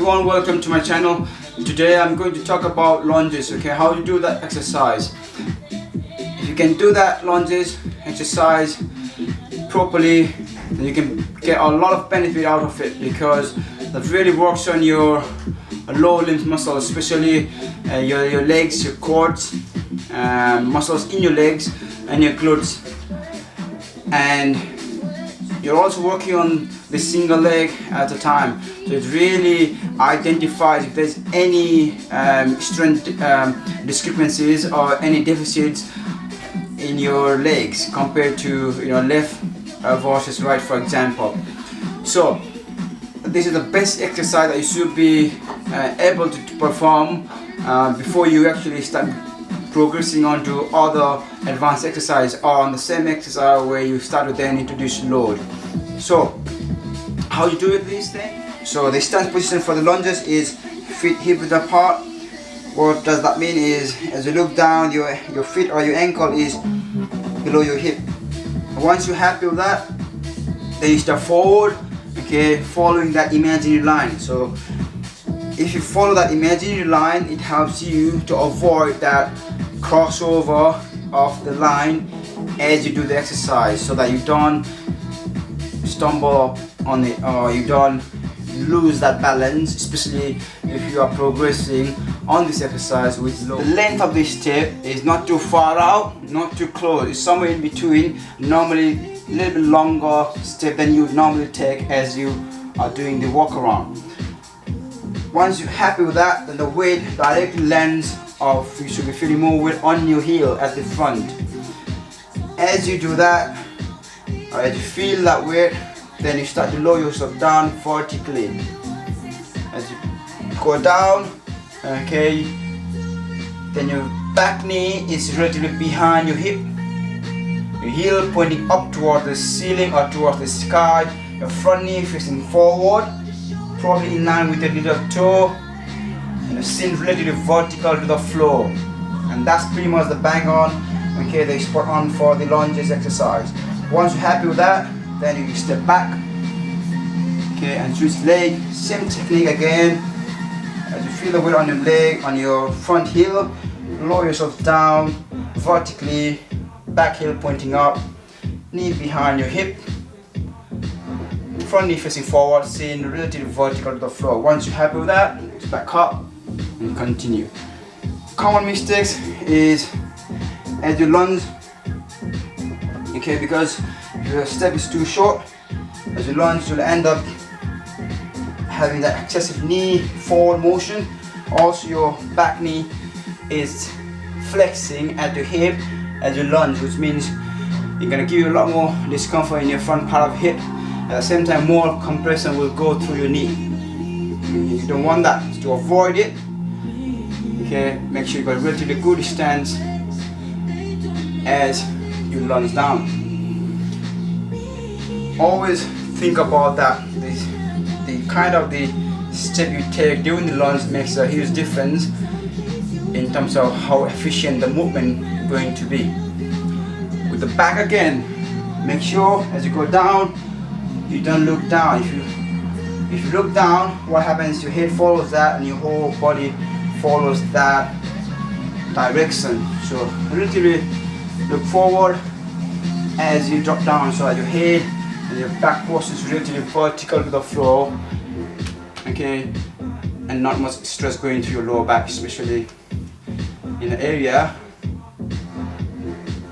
everyone, welcome to my channel. Today I'm going to talk about lunges, okay, how you do that exercise. If you can do that lunges exercise properly, then you can get a lot of benefit out of it, because that really works on your lower limbs muscles, especially your legs, your quads, muscles in your legs and your glutes. And you're also working on the single leg at a time, so it really identifies if there's any strength discrepancies or any deficits in your legs compared to left versus right, for example. So this is the best exercise that you should be able to perform before you actually start progressing on to other advanced exercise, or on the same exercise where you start to then introduce load. So how you do it, this thing? So the stance position for the lunges is feet hip width apart. What does that mean is, as you look down, your feet or your ankle is below your hip. Once you're happy with that, then you start forward, okay, following that imaginary line. So if you follow that imaginary line, it helps you to avoid that crossover of the line as you do the exercise, so that you don't stumble on it or you don't lose that balance, especially if you are progressing on this exercise with low. The length of this step is not too far out, not too close, it's somewhere in between. Normally a little bit longer step than you would normally take as you are doing the walk around. Once you're happy with that, then the weight directly lands off. You should be feeling more weight on your heel at the front. As you do that, or as you feel that weight, then you start to lower yourself down vertically. As you go down, okay, then your back knee is relatively behind your hip, your heel pointing up towards the ceiling or towards the sky, your front knee facing forward, probably in line with your little toe, and shin relatively vertical to the floor. And that's pretty much the bang on, okay, the spot on for the lunges exercise. Once you're happy with that, then you step back, okay, and switch leg. Same technique again. As you feel the weight on your leg, on your front heel, lower yourself down vertically, back heel pointing up, knee behind your hip, front knee facing forward, shin relatively vertical to the floor. Once you're happy with that, back up and continue. Common mistakes is as you lunge, okay, because if your step is too short, as you lunge you'll end up having that excessive knee forward motion. Also your back knee is flexing at your hip as you lunge, which means you're going to give you a lot more discomfort in your front part of the hip. At the same time, more compression will go through your knee. You don't want that. To avoid it, okay, make sure you got a relatively good stance as you lunge down. Always think about that. The kind of the step you take during the lunge makes a huge difference in terms of how efficient the movement is going to be. With the back again, make sure as you go down, you don't look down. If you look down, what happens? Your head follows that and your whole body follows that direction. So relatively look forward as you drop down, so that your head and your back posture is relatively vertical to the floor, okay, and not much stress going to your lower back, especially in the area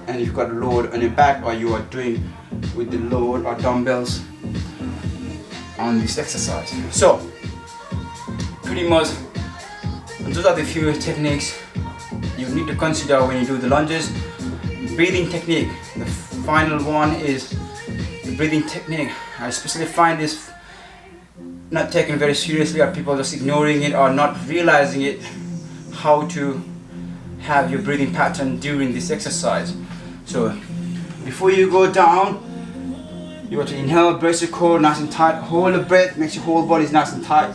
and you've got a load on your back, or you are doing with the load or dumbbells on this exercise. So pretty much those are the few techniques you need to consider when you do the lunges. Breathing technique, the final one is the breathing technique. I especially find this not taken very seriously, or people just ignoring it or not realizing it, how to have your breathing pattern during this exercise. So before you go down, you want to inhale, brace your core nice and tight, hold the breath, make sure your whole body is nice and tight,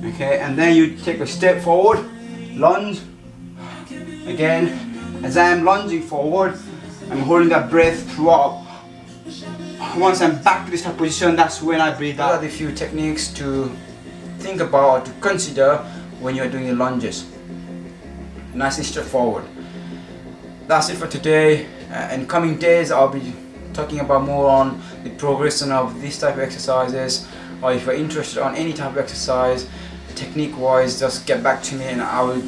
okay, and then you take a step forward, lunge. Again, as I am lunging forward, I'm holding that breath throughout. Once I'm back to this position, that's when I breathe out. These are the few techniques to think about or to consider when you're doing your lunges. Nice and straightforward. That's it for today. In coming days I'll be talking about more on the progression of this type of exercises, or if you're interested on any type of exercise technique wise, just get back to me and I will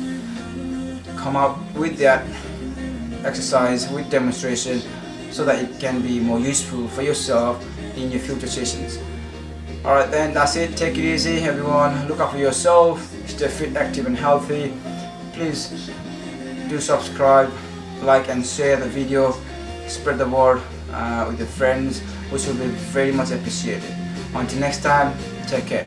come up with that exercise with demonstration so that it can be more useful for yourself in your future sessions. Alright then, that's it. Take it easy everyone, look after yourself, stay fit, active and healthy. Please do subscribe, like and share the video, spread the word with your friends, which will be very much appreciated. Until next time, take care.